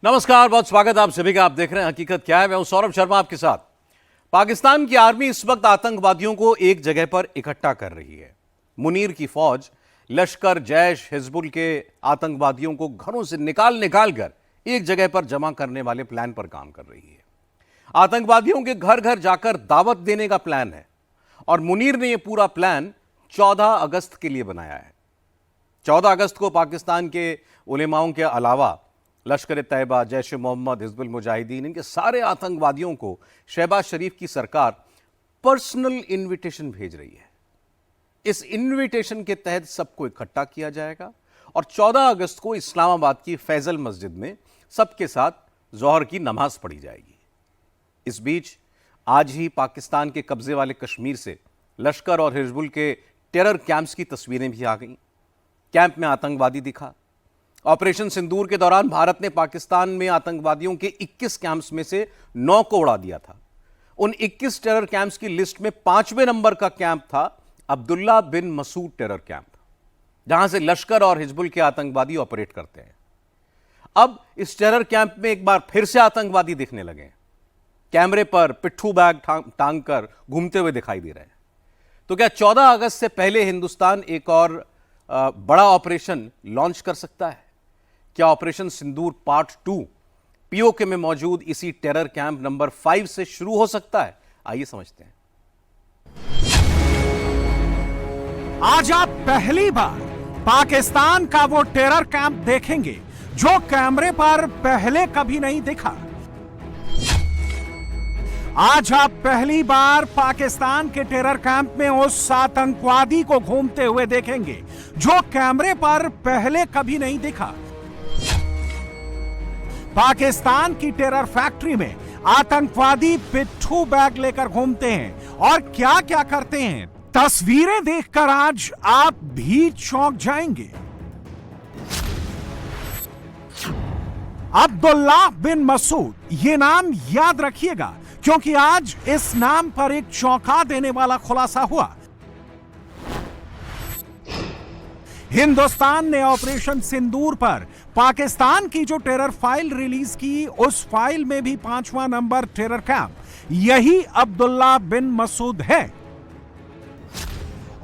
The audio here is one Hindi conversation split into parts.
नमस्कार, बहुत स्वागत आप सभी का। आप देख रहे हैं हकीकत क्या है। मैं हूं सौरभ शर्मा आपके साथ। पाकिस्तान की आर्मी इस वक्त आतंकवादियों को एक जगह पर इकट्ठा कर रही है। मुनीर की फौज लश्कर, जैश, हिजबुल के आतंकवादियों को घरों से निकाल कर एक जगह पर जमा करने वाले प्लान पर काम कर रही है। आतंकवादियों के घर घर जाकर दावत देने का प्लान है और मुनीर ने यह पूरा प्लान 14 अगस्त के लिए बनाया है। 14 अगस्त को पाकिस्तान के उलेमाओं के अलावा लश्कर तैयबा, जैश मोहम्मद, हिजबुल मुजाहिदीन, इनके सारे आतंकवादियों को शहबाज शरीफ की सरकार पर्सनल इनविटेशन भेज रही है। इस इनविटेशन के तहत सबको इकट्ठा किया जाएगा और 14 अगस्त को इस्लामाबाद की फैजल मस्जिद में सबके साथ जोहर की नमाज पढ़ी जाएगी। इस बीच आज ही पाकिस्तान के कब्जे वाले कश्मीर से लश्कर और हिजबुल के टेरर कैंप्स की तस्वीरें भी आ गईं। कैंप में आतंकवादी दिखा। ऑपरेशन सिंदूर के दौरान भारत ने पाकिस्तान में आतंकवादियों के 21 कैंप्स में से 9 को उड़ा दिया था। उन 21 टेरर कैंप्स की लिस्ट में 5वें नंबर का कैंप था अब्दुल्ला बिन मसूद टेरर कैंप, जहां से लश्कर और हिजबुल के आतंकवादी ऑपरेट करते हैं। अब इस टेरर कैंप में एक बार फिर से आतंकवादी दिखने लगे। कैमरे पर पिट्ठू बैग टांग कर घूमते हुए दिखाई दे रहे हैं। तो क्या 14 अगस्त से पहले हिंदुस्तान एक और बड़ा ऑपरेशन लॉन्च कर सकता है? क्या ऑपरेशन सिंदूर पार्ट 2 पीओके में मौजूद इसी टेरर कैंप नंबर 5 से शुरू हो सकता है? आइए समझते हैं। आज आप पहली बार पाकिस्तान का वो टेरर कैंप देखेंगे जो कैमरे पर पहले कभी नहीं दिखा। आज आप पहली बार पाकिस्तान के टेरर कैंप में उस आतंकवादी को घूमते हुए देखेंगे जो कैमरे पर पहले कभी नहीं दिखा। पाकिस्तान की टेरर फैक्ट्री में आतंकवादी पिट्ठू बैग लेकर घूमते हैं और क्या क्या करते हैं, तस्वीरें देखकर आज आप भी चौंक जाएंगे। अब्दुल्ला बिन मसूद, ये नाम याद रखिएगा क्योंकि आज इस नाम पर एक चौंका देने वाला खुलासा हुआ। हिंदुस्तान ने ऑपरेशन सिंदूर पर पाकिस्तान की जो टेरर फाइल रिलीज की, उस फाइल में भी 5वां नंबर टेरर कैंप यही अब्दुल्ला बिन मसूद है।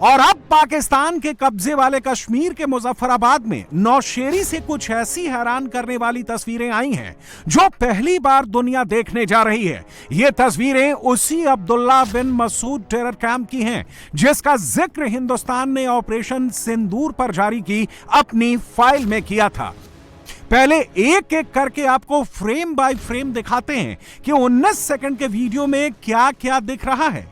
और अब पाकिस्तान के कब्जे वाले कश्मीर के मुजफ्फराबाद में नौशेरी से कुछ ऐसी हैरान करने वाली तस्वीरें आई हैं जो पहली बार दुनिया देखने जा रही है। ये तस्वीरें उसी अब्दुल्ला बिन मसूद टेरर कैंप की हैं जिसका जिक्र हिंदुस्तान ने ऑपरेशन सिंदूर पर जारी की अपनी फाइल में किया था। पहले एक एक करके आपको फ्रेम बाय फ्रेम दिखाते हैं कि 19 सेकंड के वीडियो में क्या क्या दिख रहा है।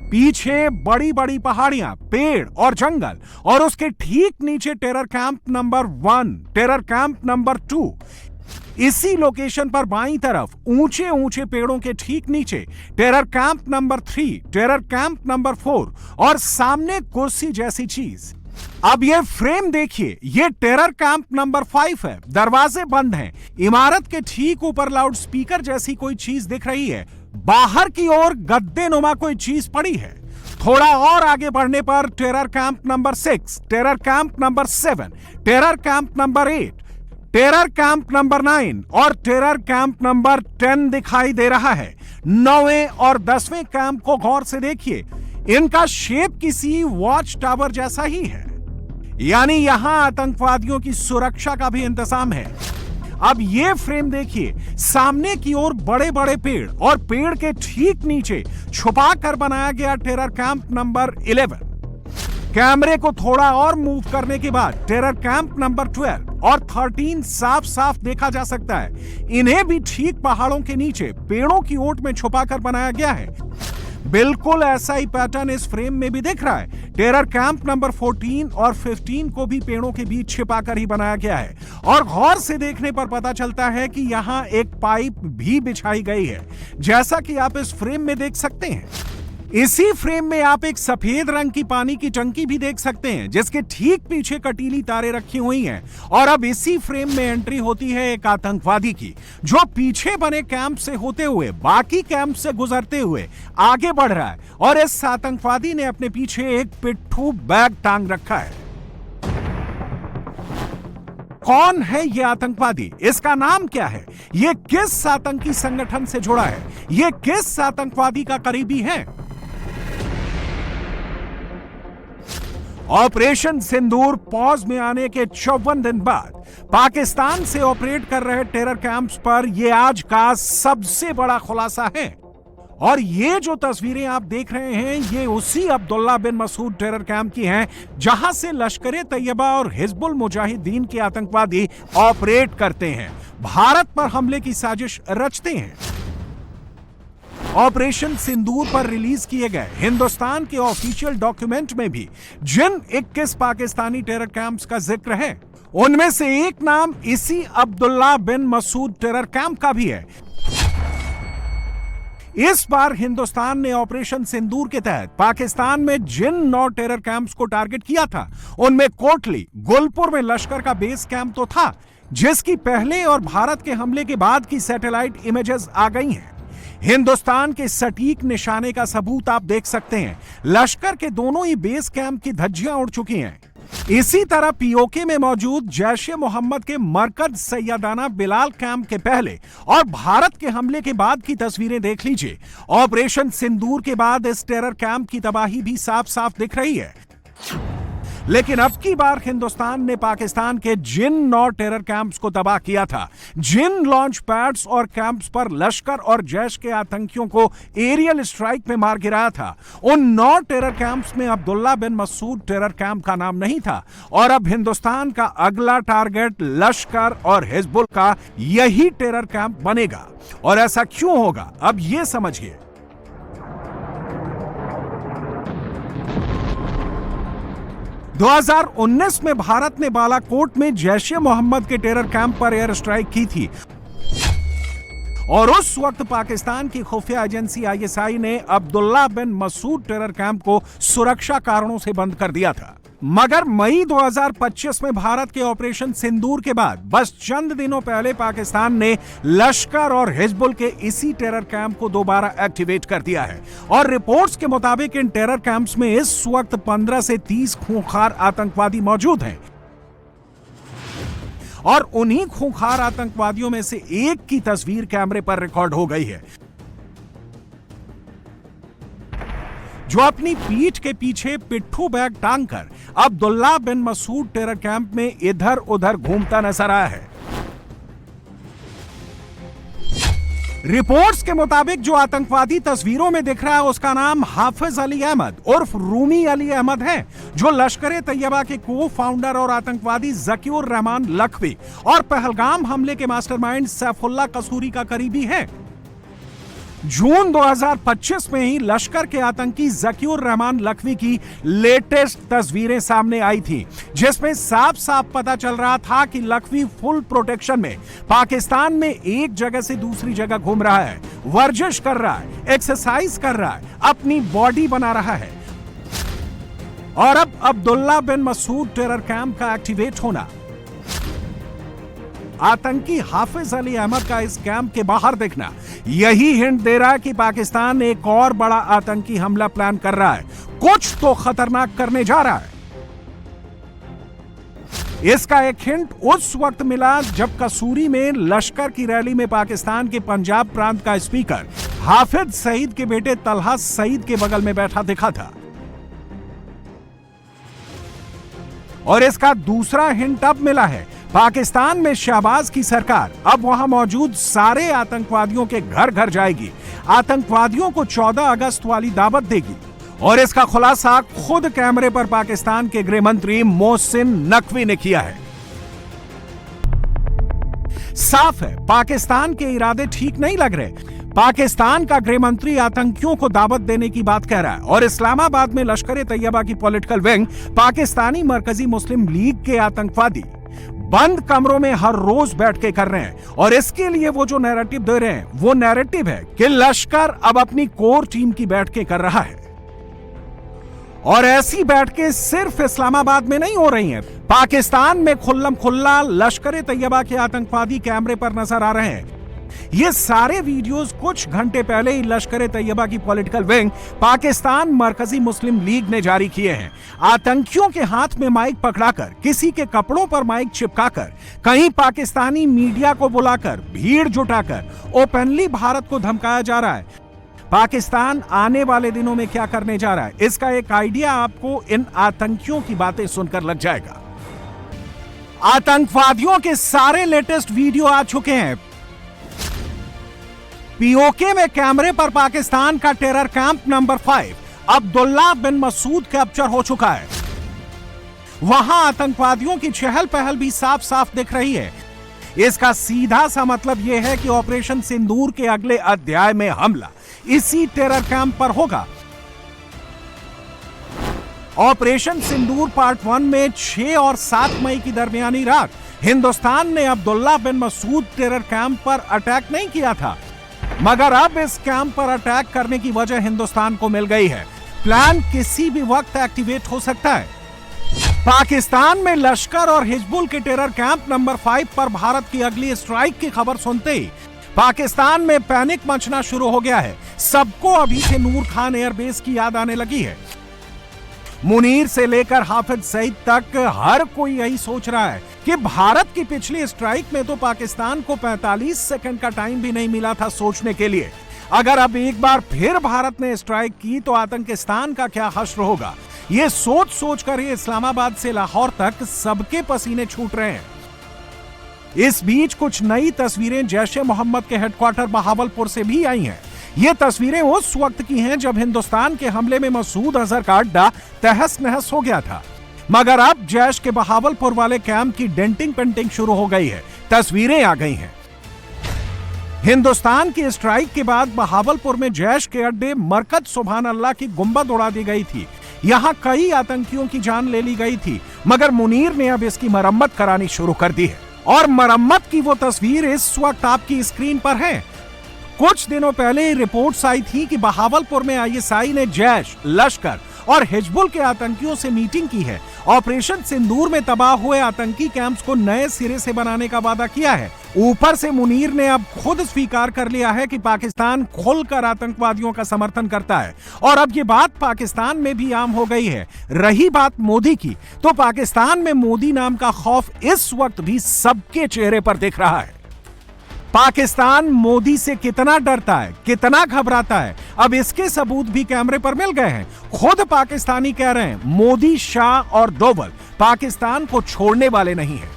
पीछे बड़ी बड़ी पहाड़ियां, पेड़ और जंगल और उसके ठीक नीचे terror camp number 1, terror camp number 2। इसी लोकेशन पर बाईं तरफ ऊंचे ऊंचे पेड़ों के ठीक नीचे terror camp number 3, terror camp number 4 और सामने कुर्सी जैसी चीज। अब ये फ्रेम देखिए, ये टेरर कैंप नंबर 5 है। दरवाजे बंद हैं। इमारत के ठीक ऊपर लाउड स्पीकर जैसी कोई चीज दिख रही है। बाहर की ओर गद्दे नुमा कोई चीज पड़ी है। थोड़ा और आगे बढ़ने पर terror camp number 6, terror camp number 7, terror camp number 8, terror camp number 9 और टेरर कैंप नंबर 10 दिखाई दे रहा है। 9वें और 10वें कैंप को गौर से देखिए, इनका शेप किसी वॉच टावर जैसा ही है, यानी यहां आतंकवादियों की सुरक्षा का भी इंतजाम है। अब ये फ्रेम देखिए, सामने की ओर बड़े बड़े पेड़ और पेड़ के ठीक नीचे छुपा कर बनाया गया टेरर कैंप नंबर 11। कैमरे को थोड़ा और मूव करने के बाद टेरर कैंप नंबर 12 और 13 साफ साफ देखा जा सकता है। इन्हें भी ठीक पहाड़ों के नीचे पेड़ों की ओट में छुपाकर बनाया गया है। बिल्कुल ऐसा ही पैटर्न इस फ्रेम में भी दिख रहा है। टेरर कैंप नंबर 14 और 15 को भी पेड़ों के बीच छिपाकर ही बनाया गया है और गौर से देखने पर पता चलता है कि यहां एक पाइप भी बिछाई गई है, जैसा कि आप इस फ्रेम में देख सकते हैं। इसी फ्रेम में आप एक सफेद रंग की पानी की टंकी भी देख सकते हैं जिसके ठीक पीछे कटीली तारें रखी हुई हैं। और अब इसी फ्रेम में एंट्री होती है एक आतंकवादी की जो पीछे बने कैंप से होते हुए बाकी कैंप से गुजरते हुए आगे बढ़ रहा है और इस आतंकवादी ने अपने पीछे एक पिट्ठू बैग टांग रखा है। कौन है ये आतंकवादी, इसका नाम क्या है, ये किस आतंकी संगठन से जुड़ा है, ये किस आतंकवादी का करीबी है। ऑपरेशन सिंदूर पॉज में आने के 54 दिन बाद पाकिस्तान से ऑपरेट कर रहे टेरर कैंप्स पर यह आज का सबसे बड़ा खुलासा है। और ये जो तस्वीरें आप देख रहे हैं, ये उसी अब्दुल्ला बिन मसूद टेरर कैंप की हैं जहां से लश्कर तैयबा और हिजबुल मुजाहिदीन के आतंकवादी ऑपरेट करते हैं, भारत पर हमले की साजिश रचते हैं। ऑपरेशन सिंदूर पर रिलीज किए गए हिंदुस्तान के ऑफिशियल डॉक्यूमेंट में भी जिन 21 पाकिस्तानी टेरर कैंप्स का जिक्र है, उनमें से एक नाम इसी अब्दुल्ला बिन मसूद टेरर कैंप का भी है। इस बार हिंदुस्तान ने ऑपरेशन सिंदूर के तहत पाकिस्तान में जिन 9 टेरर कैंप्स को टारगेट किया था, उनमें कोटली गुलपुर में लश्कर का बेस कैंप तो था, जिसकी पहले और भारत के हमले के बाद की सैटेलाइट इमेजेस आ गई हैं। हिंदुस्तान के सटीक निशाने का सबूत आप देख सकते हैं, लश्कर के दोनों ही बेस कैंप की धज्जियां उड़ चुकी हैं। इसी तरह पीओके में मौजूद जैश-ए मोहम्मद के मरकज सैयदाना बिलाल कैंप के पहले और भारत के हमले के बाद की तस्वीरें देख लीजिए। ऑपरेशन सिंदूर के बाद इस टेरर कैंप की तबाही भी साफ साफ दिख रही है। लेकिन अब की बार हिंदुस्तान ने पाकिस्तान के जिन 9 टेरर कैंप्स को तबाह किया था, जिन लॉन्च पैड्स और कैंप्स पर लश्कर और जैश के आतंकियों को एरियल स्ट्राइक में मार गिराया था, उन 9 टेरर कैंप्स में अब्दुल्ला बिन मसूद टेरर कैंप का नाम नहीं था। और अब हिंदुस्तान का अगला टारगेट लश्कर और हिजबुल का यही टेरर कैंप बनेगा। और ऐसा क्यों होगा, अब यह समझिए। 2019 में भारत ने बालाकोट में जैश-ए मोहम्मद के टेरर कैंप पर एयर स्ट्राइक की थी और उस वक्त पाकिस्तान की खुफिया एजेंसी आईएसआई ने अब्दुल्ला बिन मसूद टेरर कैंप को सुरक्षा कारणों से बंद कर दिया था। मगर मई 2025 में भारत के ऑपरेशन सिंदूर के बाद बस चंद दिनों पहले पाकिस्तान ने लश्कर और हिजबुल के इसी टेरर कैंप को दोबारा एक्टिवेट कर दिया है। और रिपोर्ट्स के मुताबिक इन टेरर कैंप्स में इस वक्त 15 से 30 खूंखार आतंकवादी मौजूद हैं और उन्हीं खूंखार आतंकवादियों में से एक की तस्वीर कैमरे पर रिकॉर्ड हो गई है, जो अपनी पीठ के पीछे पिट्ठू बैग टांगकर अब्दुल्ला बिन मसूद टेरर कैंप में इधर उधर घूमता नजर आया है। रिपोर्ट्स के मुताबिक जो आतंकवादी तस्वीरों में दिख रहा है, उसका नाम हाफिज अली अहमद उर्फ रूमी अली अहमद है, जो लश्कर तैयबा के को फाउंडर और आतंकवादी ज़कीउर रहमान लखवी और पहलगाम हमले के मास्टरमाइंड सैफुल्लाह कसूरी का करीबी है। जून 2025 में ही लश्कर के आतंकी ज़कीउर रहमान लखवी की लेटेस्ट तस्वीरें सामने आई थी, जिसमें साफ साफ पता चल रहा था कि लखवी फुल प्रोटेक्शन में पाकिस्तान में एक जगह से दूसरी जगह घूम रहा है, वर्जिश कर रहा है, एक्सरसाइज कर रहा है, अपनी बॉडी बना रहा है। और अब अब्दुल्ला बिन मसूद टेरर कैंप का एक्टिवेट होना, आतंकी हाफिज अली अहमद का इस कैंप के बाहर दिखना, यही हिंट दे रहा है कि पाकिस्तान एक और बड़ा आतंकी हमला प्लान कर रहा है, कुछ तो खतरनाक करने जा रहा है। इसका एक हिंट उस वक्त मिला जब कसूरी में लश्कर की रैली में पाकिस्तान के पंजाब प्रांत का स्पीकर हाफिज सईद के बेटे तलहा सईद के बगल में बैठा दिखा था। और इसका दूसरा हिंट अब मिला है, पाकिस्तान में शहबाज की सरकार अब वहां मौजूद सारे आतंकवादियों के घर घर जाएगी, आतंकवादियों को 14 अगस्त वाली दावत देगी। और इसका खुलासा खुद कैमरे पर पाकिस्तान के गृह मंत्री मोहसिन नकवी ने किया है। साफ है, पाकिस्तान के इरादे ठीक नहीं लग रहे। पाकिस्तान का गृह मंत्री आतंकियों को दावत देने की बात कह रहा है और इस्लामाबाद में लश्कर तैयबा की पॉलिटिकल विंग पाकिस्तानी मरकजी मुस्लिम लीग के आतंकवादी बंद कमरों में हर रोज बैठ के कर रहे हैं। और इसके लिए वो जो नैरेटिव दे रहे हैं, वो नैरेटिव है कि लश्कर अब अपनी कोर टीम की बैठकें कर रहा है। और ऐसी बैठकें सिर्फ इस्लामाबाद में नहीं हो रही हैं, पाकिस्तान में खुल्लम खुल्ला लश्कर तैयबा के आतंकवादी कैमरे पर नजर आ रहे हैं। ये सारे वीडियोस कुछ घंटे पहले ही लश्कर तैयबा की पॉलिटिकल विंग पाकिस्तान मरकजी मुस्लिम लीग ने जारी किए हैं। आतंकियों के हाथ में माइक पकड़ाकर, किसी के कपड़ों पर माइक चिपकाकर, कहीं पाकिस्तानी मीडिया को बुलाकर, भीड़ जुटाकर ओपनली भारत को धमकाया जा रहा है। पाकिस्तान आने वाले दिनों में क्या करने जा रहा है, इसका एक आइडिया आपको इन आतंकियों की बातें सुनकर लग जाएगा। आतंकवादियों के सारे लेटेस्ट वीडियो आ चुके हैं। पीओके में कैमरे पर पाकिस्तान का टेरर कैंप नंबर 5 अब्दुल्ला बिन मसूद कैप्चर हो चुका है। वहां आतंकवादियों की चहल पहल भी साफ साफ दिख रही है। इसका सीधा सा मतलब यह है कि ऑपरेशन सिंदूर के अगले अध्याय में हमला इसी टेरर कैंप पर होगा। ऑपरेशन सिंदूर पार्ट 1 में 6 और 7 मई की दरमियानी रात हिंदुस्तान ने अब्दुल्ला बिन मसूद टेरर कैंप पर अटैक नहीं किया था, मगर अब इस कैंप पर अटैक करने की वजह हिंदुस्तान को मिल गई है। प्लान किसी भी वक्त एक्टिवेट हो सकता है। पाकिस्तान में लश्कर और हिजबुल के टेरर कैंप नंबर 5 पर भारत की अगली स्ट्राइक की खबर सुनते ही पाकिस्तान में पैनिक मचना शुरू हो गया है। सबको अभी से नूर खान एयरबेस की याद आने लगी है। मुनीर से लेकर हाफिज सईद तक हर कोई यही सोच रहा है कि भारत की पिछली स्ट्राइक में तो पाकिस्तान को 45 सेकंड का टाइम भी नहीं मिला था सोचने के लिए। अगर अब एक बार फिर भारत ने स्ट्राइक की तो आतंकिस्तान का क्या हश्र होगा। ये सोच सोचकर ही इस्लामाबाद से लाहौर तक सबके पसीने छूट रहे हैं। इस बीच कुछ नई तस्वीरें जैश ए मोहम्मद के हेडक्वार्टर बहावलपुर से भी आई हैं। ये तस्वीरें उस वक्त की हैं जब हिंदुस्तान के हमले में मसूद अजहर का अड्डा तहस नहस हो गया था, मगर अब जैश के बहावलपुर वाले कैंप की डेंटिंग पेंटिंग शुरू हो गई है। तस्वीरें आ गई हैं। हिंदुस्तान की स्ट्राइक के बाद बहावलपुर में जैश के अड्डे मरकज सुभान अल्लाह की गुंबद उड़ा दी गई थी। यहां कई आतंकियों की जान ले ली गई थी, मगर मुनीर ने अब इसकी मरम्मत करानी शुरू कर दी है और मरम्मत की वो तस्वीर इस वक्त आपकी स्क्रीन पर है। कुछ दिनों पहले रिपोर्ट्स आई थी कि बहावलपुर में आईएसआई ने जैश, लश्कर और हिजबुल के आतंकियों से मीटिंग की है। ऑपरेशन सिंदूर में तबाह हुए आतंकी कैंप्स को नए सिरे से बनाने का वादा किया है। ऊपर से मुनीर ने अब खुद स्वीकार कर लिया है कि पाकिस्तान खुलकर आतंकवादियों का समर्थन करता है और अब ये बात पाकिस्तान में भी आम हो गई है। रही बात मोदी की, तो पाकिस्तान में मोदी नाम का खौफ इस वक्त भी सबके चेहरे पर दिख रहा है। पाकिस्तान मोदी से कितना डरता है, कितना घबराता है, अब इसके सबूत भी कैमरे पर मिल गए हैं। खुद पाकिस्तानी कह रहे हैं मोदी, शाह और डोवल पाकिस्तान को छोड़ने वाले नहीं हैं।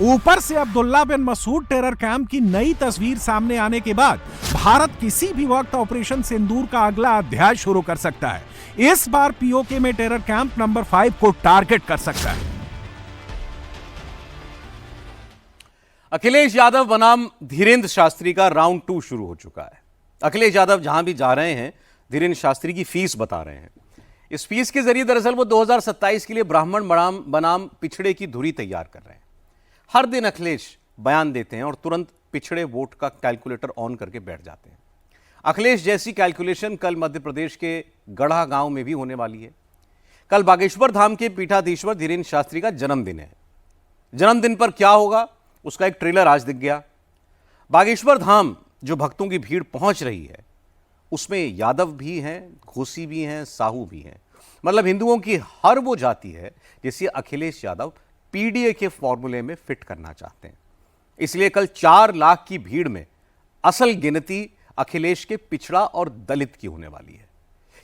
ऊपर से अब्दुल्ला बिन मसूद टेरर कैंप की नई तस्वीर सामने आने के बाद भारत किसी भी वक्त ऑपरेशन सिंदूर का अगला अध्याय शुरू कर सकता है। इस बार पीओके में टेरर कैंप नंबर 5 को टारगेट कर सकता है। अखिलेश यादव बनाम धीरेन्द्र शास्त्री का राउंड 2 शुरू हो चुका है। अखिलेश यादव जहां भी जा रहे हैं, धीरेन्द्र शास्त्री की फीस बता रहे हैं। इस फीस के जरिए दरअसल वो 2027 के लिए ब्राह्मण बनाम पिछड़े की धुरी तैयार कर रहे हैं। हर दिन अखिलेश बयान देते हैं और तुरंत पिछड़े वोट का कैलकुलेटर ऑन करके बैठ जाते हैं। अखिलेश जैसी कैलकुलेशन कल मध्य प्रदेश के गढ़ा गांव में भी होने वाली है। कल बागेश्वर धाम के पीठाधीश्वर धीरेन्द्र शास्त्री का जन्मदिन है। जन्मदिन पर क्या होगा उसका एक ट्रेलर आज दिख गया। बागेश्वर धाम जो भक्तों की भीड़ पहुंच रही है, उसमें यादव भी हैं, घोसी भी हैं, साहू भी हैं। मतलब हिंदुओं की हर वो जाति है जिसे अखिलेश यादव पीडीए के फॉर्मूले में फिट करना चाहते हैं। इसलिए कल 4 लाख की भीड़ में असल गिनती अखिलेश के पिछड़ा और दलित की होने वाली है,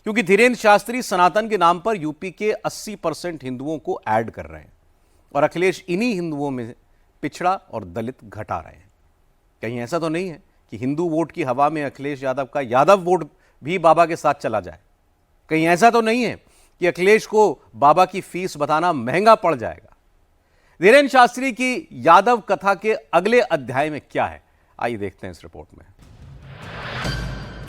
क्योंकि धीरेन्द्र शास्त्री सनातन के नाम पर यूपी के 80% हिंदुओं को ऐड कर रहे हैं और अखिलेश इन्हीं हिंदुओं में पिछड़ा और दलित घटा रहे हैं। कहीं ऐसा तो नहीं है कि हिंदू वोट की हवा में अखिलेश यादव का यादव वोट भी बाबा के साथ चला जाए। कहीं ऐसा तो नहीं है कि अखिलेश को बाबा की फीस बताना महंगा पड़ जाएगा। धीरेन्द्र शास्त्री की यादव कथा के अगले अध्याय में क्या है, आइए देखते हैं इस रिपोर्ट में।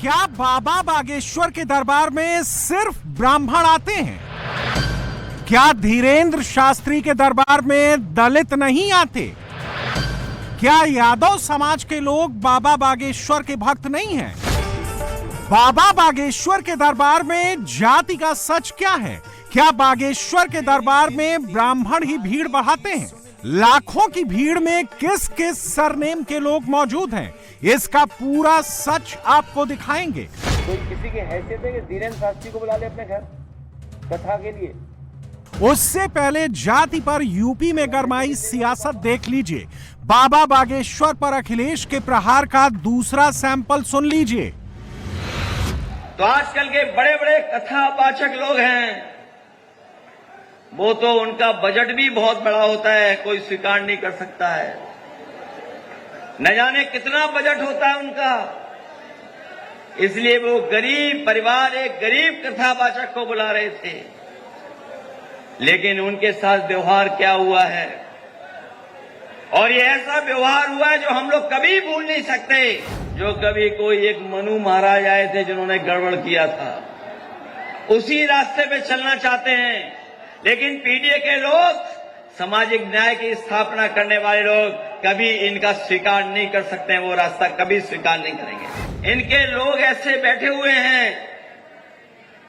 क्या बाबा बागेश्वर के दरबार में सिर्फ ब्राह्मण आते हैं? क्या धीरेन्द्र शास्त्री के दरबार में दलित नहीं आते? क्या यादव समाज के लोग बाबा बागेश्वर के भक्त नहीं हैं? बाबा बागेश्वर के दरबार में जाति का सच क्या है? क्या बागेश्वर के दरबार में ब्राह्मण ही भीड़ बढ़ाते हैं? लाखों की भीड़ में किस किस सरनेम के लोग मौजूद हैं, इसका पूरा सच आपको दिखाएंगे। कोई किसी की हैसियत है कि धीरेन्द्र शास्त्री को बुला ले अपने घर कथा के लिए? उससे पहले जाति पर यूपी में गरमाई सियासत देख लीजिए। बाबा बागेश्वर पर अखिलेश के प्रहार का दूसरा सैंपल सुन लीजिए। तो आजकल के बड़े बड़े कथावाचक लोग हैं, वो तो उनका बजट भी बहुत बड़ा होता है, कोई स्वीकार नहीं कर सकता है। न जाने कितना बजट होता है उनका, इसलिए वो गरीब परिवार एक गरीब कथावाचक को बुला रहे थे। लेकिन उनके साथ व्यवहार क्या हुआ है, और ये ऐसा व्यवहार हुआ है जो हम लोग कभी भूल नहीं सकते। जो कभी कोई एक मनु महाराज आए थे जिन्होंने गड़बड़ किया था, उसी रास्ते पे चलना चाहते हैं। लेकिन पीडीए के लोग, सामाजिक न्याय की स्थापना करने वाले लोग, कभी इनका स्वीकार नहीं कर सकते हैं, वो रास्ता कभी स्वीकार नहीं करेंगे। इनके लोग ऐसे बैठे हुए हैं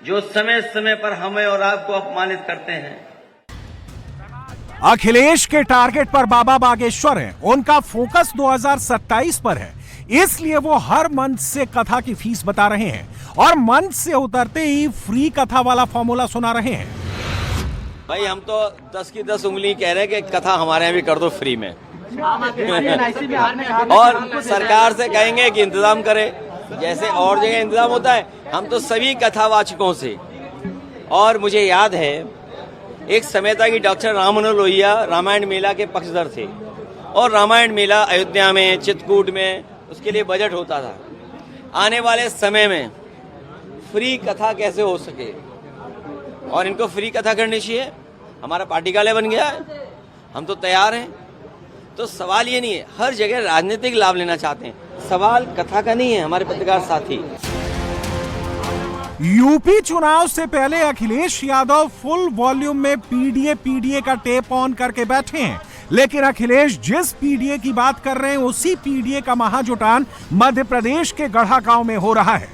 जो समय समय पर हमें और आपको अपमानित करते हैं। अखिलेश के टारगेट पर बाबा बागेश्वर हैं, उनका फोकस 2027 पर है, इसलिए वो हर मंच से कथा की फीस बता रहे हैं और मंच से उतरते ही फ्री कथा वाला फॉर्मूला सुना रहे हैं। भाई हम तो 10 की 10 उंगली कह रहे हैं कि कथा हमारे यहाँ भी कर दो फ्री में, और सरकार से कहेंगे कि इंतजाम करे जैसे और जगह इंतजाम होता है। हम तो सभी कथावाचकों से, और मुझे याद है एक समय था कि डॉक्टर राम मनोहर लोहिया रामायण मेला के पक्षधर थे, और रामायण मेला अयोध्या में, चित्रकूट में, उसके लिए बजट होता था। आने वाले समय में फ्री कथा कैसे हो सके, और इनको फ्री कथा करनी चाहिए। हमारा पार्टी कार्यालय बन गया है, हम तो तैयार हैं। तो सवाल ये नहीं है, हर जगह राजनीतिक लाभ लेना चाहते हैं, सवाल कथा का नहीं है। हमारे पत्रकार साथी, यूपी चुनाव से पहले अखिलेश यादव फुल वॉल्यूम में पीडीए का टेप ऑन करके बैठे हैं, लेकिन अखिलेश जिस पीडीए की बात कर रहे हैं उसी पीडीए का महाजुटान मध्य प्रदेश के गढ़ा गांव में हो रहा है।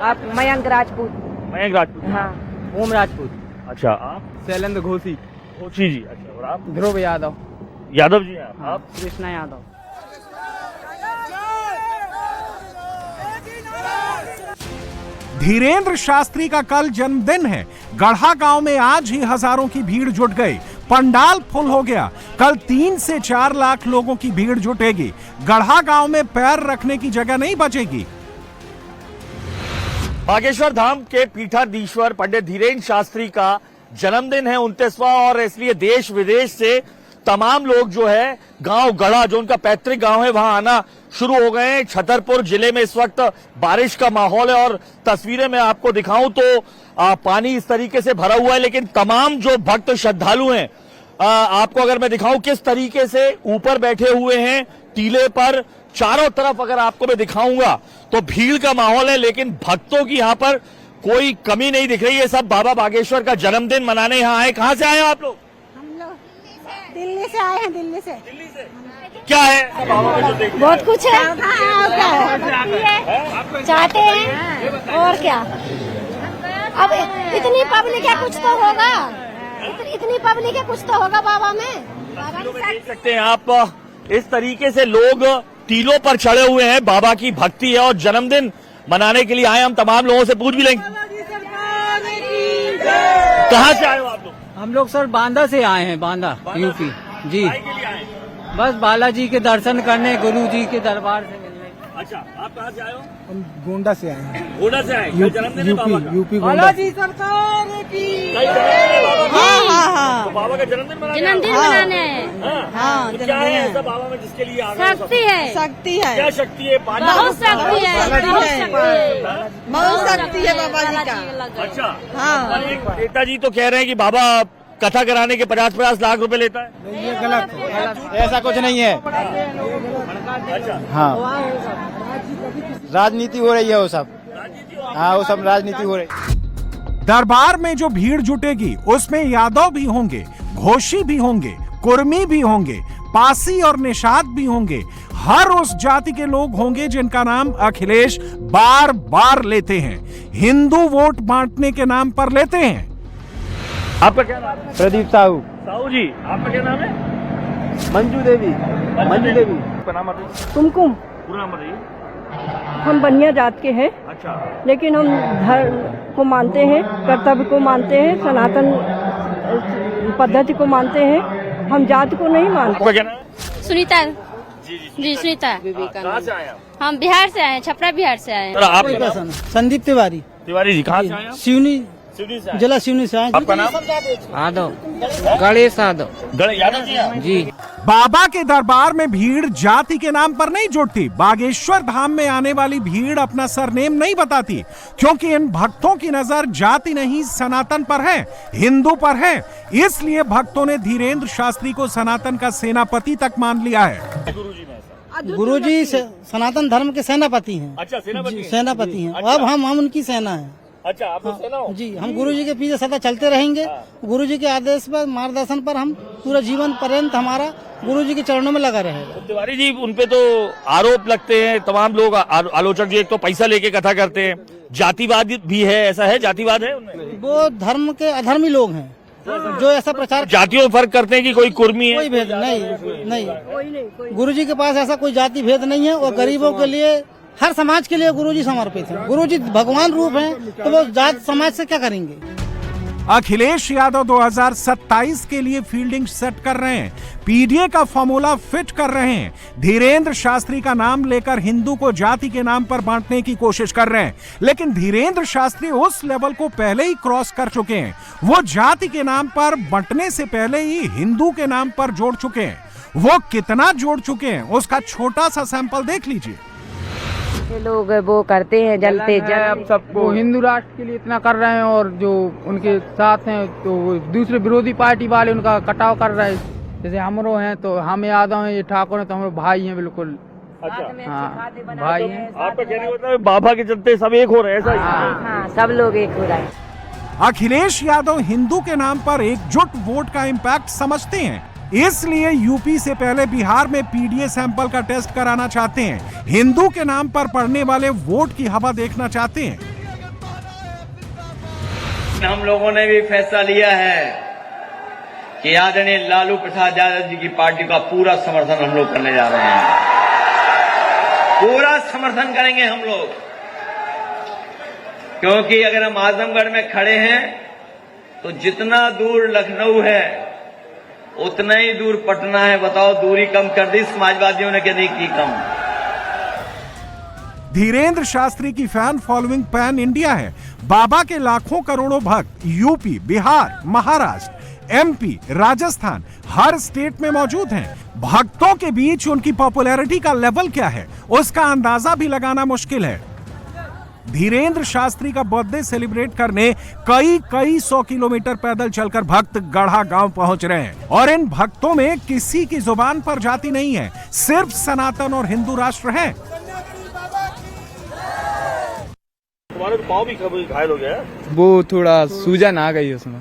आप मयंक राजपूत। मयंक राजपूत। हाँ। ओम राजपूत। अच्छा, आप? शैलेंद्र घोषी। घोषी जी। अच्छा, और आप? ध्रुव यादव। यादव जी हैं आप? कृष्णा यादव। धीरेन्द्र शास्त्री का कल जन्मदिन है। गढ़ा गांव में आज ही हजारों की भीड़ जुट गई, पंडाल फुल हो गया। कल 3 से 4 लाख लोगों की भीड़ जुटेगी। गढ़ा गांव में पैर रखने की जगह नहीं बचेगी। बागेश्वर धाम के पीठाधीश्वर पंडित धीरेन्द्र शास्त्री का जन्मदिन है 29वां, और इसलिए देश विदेश से तमाम लोग जो है गांव गढ़ा, जो उनका पैतृक गांव है, वहां आना शुरू हो गए हैं। छतरपुर जिले में इस वक्त बारिश का माहौल है, और तस्वीरें मैं आपको दिखाऊं तो पानी इस तरीके से भरा हुआ है। लेकिन तमाम जो भक्त श्रद्धालु हैं, आपको अगर मैं दिखाऊं किस तरीके से ऊपर बैठे हुए हैं टीले पर, चारों तरफ अगर आपको मैं दिखाऊंगा तो भीड़ का माहौल है, लेकिन भक्तों की यहाँ पर कोई कमी नहीं दिख रही है। सब बाबा बागेश्वर का जन्मदिन मनाने यहाँ आए। कहाँ से आए आप लोग? दिल्ली से आए हैं। दिल्ली से। क्या है बाबा में जो देख बहुत कुछ है, चाहते हैं और क्या। अब इतनी पब्लिक है, कुछ तो होगा। इतनी पब्लिक है, कुछ तो होगा बाबा में। देख सकते हैं आप, इस तरीके से लोग टीलों पर चढ़े हुए हैं। बाबा की भक्ति है और जन्मदिन मनाने के लिए आए। हम तमाम लोगों से पूछ भी लेंगे, कहाँ से आए हो आप लोग? हम लोग सर बांदा से आए हैं, बांदा यूपी जी। बस बालाजी के दर्शन करने, गुरु जी के दरबार से मिलने। अच्छा, आप कहाँ से आए हो? हम गोंडा से आए हैं। गोंडा से आए? जन्मदिन है बाबा का? यूपी गोंडा। बालाजी सरकार की। तो बाबा का जन्मदिन मनाने हाँ, तो क्या है ऐसा बाबा में जिसके लिए आ गए? शक्ति है, शक्ति है, क्या शक्ति है? पानी बहुत शक्ति है, बहुत शक्ति है बाबा जी का। अच्छा, हाँ। नेताजी तो कह रहे हैं कि बाबा कथा कराने के 50-50 लाख रुपए लेता है। ये गलत है, ऐसा कुछ नहीं है। अच्छा, हाँ, राजनीति हो रही है वो सब। हाँ, वो सब राजनीति हो रही। दरबार में जो भीड़ जुटेगी उसमें यादव भी होंगे, घोषी भी होंगे, कुर्मी भी होंगे, पासी और निषाद भी होंगे। हर उस जाति के लोग होंगे जिनका नाम अखिलेश बार बार लेते हैं, हिंदू वोट बांटने के नाम पर लेते हैं। आपका क्या नाम है? प्रदीप साहू। साहू जी, आपका क्या नाम है? मंजू देवी। मंजू देवी। आपका नाम बताइए। कुमकुम। पूरा नाम बताइए। हम बनिया जात के हैं, अच्छा, लेकिन हम धर्म को मानते हैं, कर्तव्य को मानते हैं, सनातन पद्धति को मानते हैं। हम जात को नहीं मानते। आपका क्या नाम है? सुनीता। जी जी सुनीता। कहाँ से आए आप? हम बिहार से आए हैं, छपरा बिहार से आए हैं। सर, आपका नाम? संदीप तिवारी। तिवारी जी, कहाँ से आए आप? सिवनी सिवनी से आए। जिला सिवनी से आए। आपका नाम? यादव, गणेश यादव। यादव जी आप? जी। बाबा के दरबार में भीड़ जाति के नाम पर नहीं जुटती। बागेश्वर धाम में आने वाली भीड़ अपना सरनेम नहीं बताती, क्योंकि इन भक्तों की नजर जाति नहीं सनातन पर है, हिंदू पर है। इसलिए भक्तों ने धीरेन्द्र शास्त्री को सनातन का सेनापति तक मान लिया है। गुरुजी सनातन धर्म के सेनापति हैं। अच्छा, सेनापति हैं। सेनापति हैं। अब हम उनकी सेना हैं। अच्छा, आप लोग सेना हो? जी, हम गुरुजी के पीछे सदा चलते रहेंगे। गुरुजी के आदेश पर, मार्गदर्शन पर हम पूरा जीवन पर्यंत हमारा गुरुजी के चरणों में लगा रहेगा। तिवारी जी, उनपे तो आरोप लगते हैं, तमाम लोग आलोचक जी, एक तो पैसा लेके कथा करते हैं, जातिवाद भी है, ऐसा है? जातिवाद है उनमें? वो धर्म के अधर्मी लोग हैं जो ऐसा प्रचार। जातियों में फर्क करते हैं कि कोई कुर्मी है? कोई भेद नहीं। गुरुजी के पास ऐसा कोई जाति भेद नहीं है। और गरीबों के लिए, हर समाज के लिए गुरुजी समर्पित है। गुरुजी भगवान रूप हैं, तो वो जात समाज से क्या करेंगे। अखिलेश यादव 2027 के लिए फील्डिंग सेट कर रहे हैं, पीडीए का फॉर्मूला फिट कर रहे हैं। धीरेन्द्र शास्त्री का नाम लेकर हिंदू को जाति के नाम पर बांटने की कोशिश कर रहे हैं, लेकिन धीरेन्द्र शास्त्री उस लेवल को पहले ही क्रॉस कर चुके हैं। वो जाति के नाम पर बंटने से पहले ही हिंदू के नाम पर जोड़ चुके हैं। वो कितना जोड़ चुके हैं उसका छोटा सा सैंपल देख लीजिए। लोग वो करते हैं, जलते अब सबको हिंदू राष्ट्र के लिए इतना कर रहे हैं, और जो उनके साथ हैं तो दूसरे विरोधी पार्टी वाले उनका कटाव कर रहे हैं। जैसे हमरो हैं तो हम यादव हैं, ये ठाकुर हैं तो हमारे भाई हैं, बिल्कुल। अच्छा, हाँ, भाई हैं। आपका कहने होता है बाबा के चलते सब एक हो रहे हैं, ऐसा? हाँ, सब लोग एक हो रहे हैं। अखिलेश यादव हिंदू के नाम पर एकजुट वोट का इम्पैक्ट समझते हैं, इसलिए यूपी से पहले बिहार में पीडीए सैंपल का टेस्ट कराना चाहते हैं। हिंदू के नाम पर पड़ने वाले वोट की हवा देखना चाहते हैं। हम लोगों ने भी फैसला लिया है कि आदरणीय लालू प्रसाद यादव जी की पार्टी का पूरा समर्थन हम लोग करने जा रहे हैं। पूरा समर्थन करेंगे हम लोग, क्योंकि अगर हम आजमगढ़ में खड़े हैं तो जितना दूर लखनऊ है उतना ही दूर पटना है। बताओ, दूरी कम कर दी समाजवादियों ने कि नहीं की कम? धीरेन्द्र शास्त्री की फैन फॉलोइंग पैन इंडिया है। बाबा के लाखों करोड़ों भक्त यूपी, बिहार, महाराष्ट्र, एमपी, राजस्थान, हर स्टेट में मौजूद हैं। भक्तों के बीच उनकी पॉपुलैरिटी का लेवल क्या है उसका अंदाजा भी लगाना मुश्किल है। धीरेन्द्र शास्त्री का बर्थडे सेलिब्रेट करने कई 100 किलोमीटर पैदल चलकर भक्त गढ़ा गांव पहुंच रहे हैं, और इन भक्तों में किसी की जुबान पर जाति नहीं है, सिर्फ सनातन और हिंदू राष्ट्र है। तुम्हारे पाँव भी घायल हो गया है? वो थोड़ा सूजन आ गई उसमें।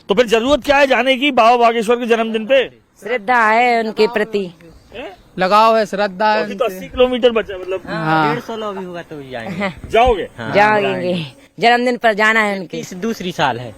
तो फिर जरूरत क्या है जाने की बाबा बागेश्वर के जन्मदिन पे? श्रद्धा है उनके प्रति, लगाव है, श्रद्धा है। अभी तो 80 किलोमीटर बचा, मतलब 150 लोग भी होगा तो जाएंगे। जाओगे? जाएंगे। जन्मदिन पर जाना है उनके। दूसरी साल है,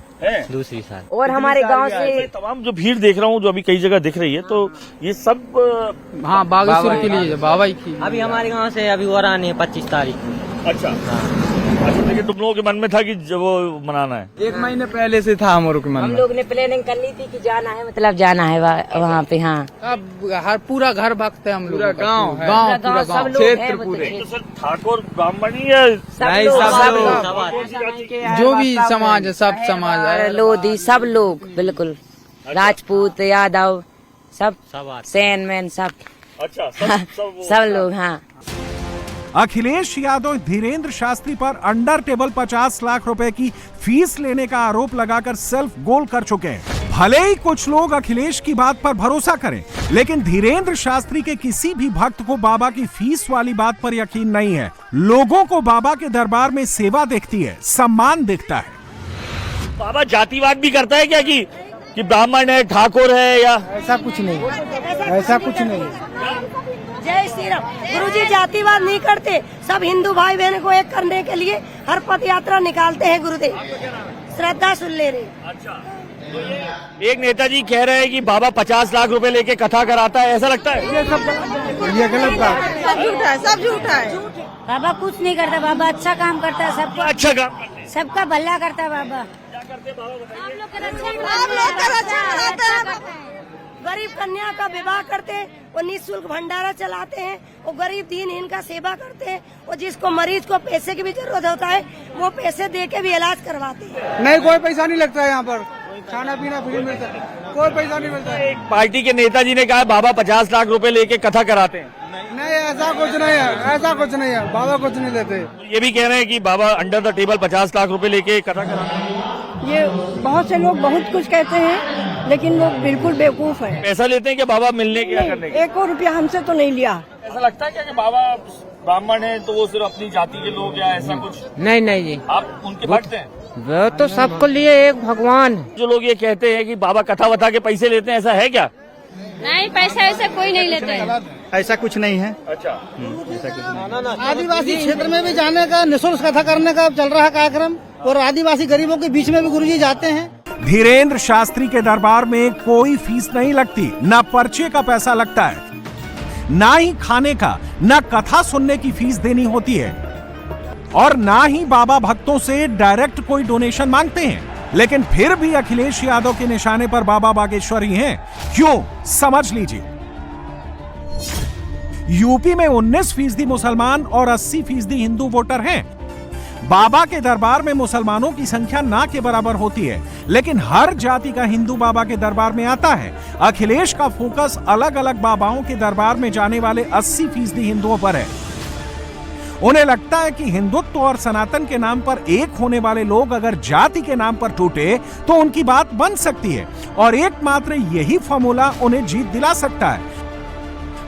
दूसरी साल। और हमारे गांव से तमाम जो भीड़ देख रहा हूँ, जो अभी कई जगह दिख रही है, तो ये सब हाँ बागेश्वर के लिए, बाबा की। अभी हमारे गांव से अभी और आने 25 तारीख को। अच्छा, अच्छा, लेकिन तुम लोगों के मन में था कि जब वो मनाना है? 1 महीने पहले से था हमारे के मन में। हम लोग ने प्लानिंग कर ली थी कि जाना है, मतलब जाना है वहाँ पे। हाँ, अब हर पूरा घर भक्त है हम लोग, गाँव पूरा गाँव क्षेत्र पूरे। तो सर ठाकुर ब्राह्मण ही है? जो भी समाज है, सब समाज है, लोधी, सब लोग बिल्कुल, राजपूत, यादव, सब सैन मैन, सब। अच्छा, सब लोग। हाँ, अखिलेश यादव धीरेन्द्र शास्त्री पर अंडर टेबल 50 लाख रुपए की फीस लेने का आरोप लगाकर सेल्फ गोल कर चुके हैं। भले ही कुछ लोग अखिलेश की बात पर भरोसा करें, लेकिन धीरेन्द्र शास्त्री के किसी भी भक्त को बाबा की फीस वाली बात पर यकीन नहीं है। लोगों को बाबा के दरबार में सेवा दिखती है, सम्मान दिखता है। बाबा जातिवाद भी करता है क्या कि ब्राह्मण है, ठाकुर है, या ऐसा कुछ नहीं, ऐसा कुछ नहीं। जय श्री राम। गुरुजी जातिवाद नहीं करते, सब हिंदू भाई बहन को एक करने के लिए हर पद यात्रा निकालते हैं गुरुदेव। श्रद्धा सुन ले रहे। अच्छा, एक नेताजी कह रहे हैं कि बाबा 50 लाख रुपए लेके कथा कराता है, ऐसा लगता है? ये गलत बात है। सब झूठा है, सब झूठा है। बाबा कुछ नहीं करता, बाबा अच्छा काम करता है, सबको अच्छा काम करते हैं। सबका भला करता है बाबा। क्या करते हैं बाबा बताइए? आप लोग का रक्षा कराते हैं। गरीब कन्या का विवाह करते हैं, वो निःशुल्क भंडारा चलाते हैं, वो गरीब दीनहीन का सेवा करते हैं, वो जिसको मरीज को पैसे की भी जरूरत होता है वो पैसे दे के भी इलाज करवाते हैं। नहीं, कोई पैसा नहीं लगता है यहाँ पर, खाना पीना फ्री मिलता है, कोई पैसा नहीं मिलता है। एक पार्टी के नेताजी ने कहा बाबा 50 लाख रुपए लेके कथा कराते हैं। नहीं, ऐसा कुछ नहीं है, ऐसा कुछ नहीं है, बाबा कुछ नहीं लेते। ये भी कह रहे हैं कि बाबा अंडर द टेबल 50 लाख रुपए लेके कथा कराते हैं। ये बहुत से लोग बहुत कुछ कहते हैं, लेकिन वो बिल्कुल बेवकूफ है। पैसा लेते हैं कि बाबा मिलने क्या करने के? 1 रुपया हमसे तो नहीं लिया। ऐसा लगता है क्या कि बाबा ब्राह्मण है तो वो सिर्फ अपनी जाति के लोग या ऐसा कुछ? नहीं नहीं जी, आप उनके भक्त हैं? वो तो सबको लिए एक भगवान। जो लोग ये कहते हैं कि बाबा कथा वथा के पैसे लेते हैं, ऐसा है क्या? नहीं, पैसा वैसे कोई नहीं लेते हैं। ऐसा कुछ नहीं है। अच्छा, आदिवासी क्षेत्र में भी जाने का, निःशुल्क कथा करने का चल रहा है कार्यक्रम, और आदिवासी गरीबों के बीच में भी गुरुजी जाते हैं। धीरेन्द्र शास्त्री के दरबार में कोई फीस नहीं लगती, ना पर्चे का पैसा लगता है, ना ही खाने का, ना कथा सुनने की फीस देनी होती है, और ना ही बाबा भक्तों से डायरेक्ट कोई डोनेशन मांगते हैं। लेकिन फिर भी अखिलेश यादव के निशाने पर बाबा बागेश्वर ही हैं। क्यों? समझ लीजिए। यूपी में 19% मुसलमान और 80% हिंदू वोटर हैं। बाबा के दरबार में मुसलमानों की संख्या ना के बराबर होती है, लेकिन हर जाति का हिंदू बाबा के दरबार में आता है। अखिलेश का फोकस अलग अलग बाबाओं के दरबार में जाने वाले 80% हिंदुओं पर है। उन्हें लगता है कि हिंदुत्व और सनातन के नाम पर एक होने वाले लोग अगर जाति के नाम पर टूटे तो उनकी बात बन सकती है, और एकमात्र यही फॉर्मूला उन्हें जीत दिला सकता है।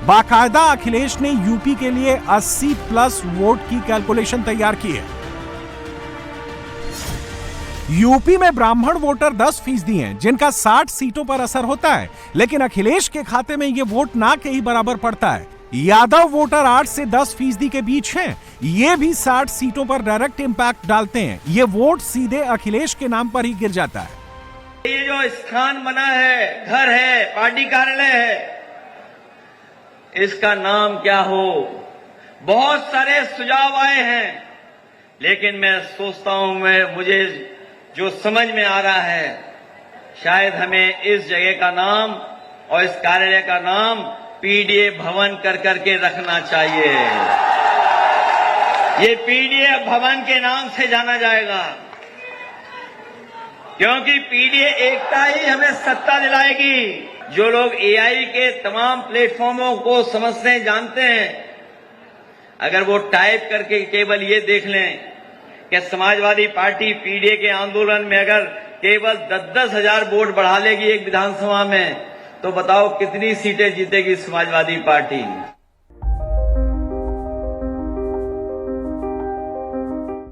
बाकायदा अखिलेश ने यूपी के लिए 80+ वोट की कैलकुलेशन तैयार की है। यूपी में ब्राह्मण वोटर 10% हैं, जिनका 60 सीटों पर असर होता है, लेकिन अखिलेश के खाते में यह वोट ना के ही बराबर पड़ता है। यादव वोटर 8 से 10% के बीच हैं, ये भी 60 सीटों पर डायरेक्ट इंपैक्ट डालते हैं। ये वोट सीधे अखिलेश के नाम पर ही गिर जाता है। ये जो स्थान बना है, घर है, पार्टी कार्यालय है, इसका नाम क्या हो? बहुत सारे सुझाव आए हैं, लेकिन मैं सोचता हूं, मुझे जो समझ में आ रहा है, शायद हमें इस जगह का नाम और इस कार्यालय का नाम पीडीए भवन कर करके रखना चाहिए। ये पीडीए भवन के नाम से जाना जाएगा, क्योंकि पीडीए एकता ही हमें सत्ता दिलाएगी। जो लोग एआई के तमाम प्लेटफॉर्मों को समझते जानते हैं, अगर वो टाइप करके केवल ये देख लें कि समाजवादी पार्टी पीडीए के आंदोलन में अगर केवल 10-10 हजार वोट बढ़ा लेगी एक विधानसभा में, तो बताओ कितनी सीटें जीतेगी समाजवादी पार्टी।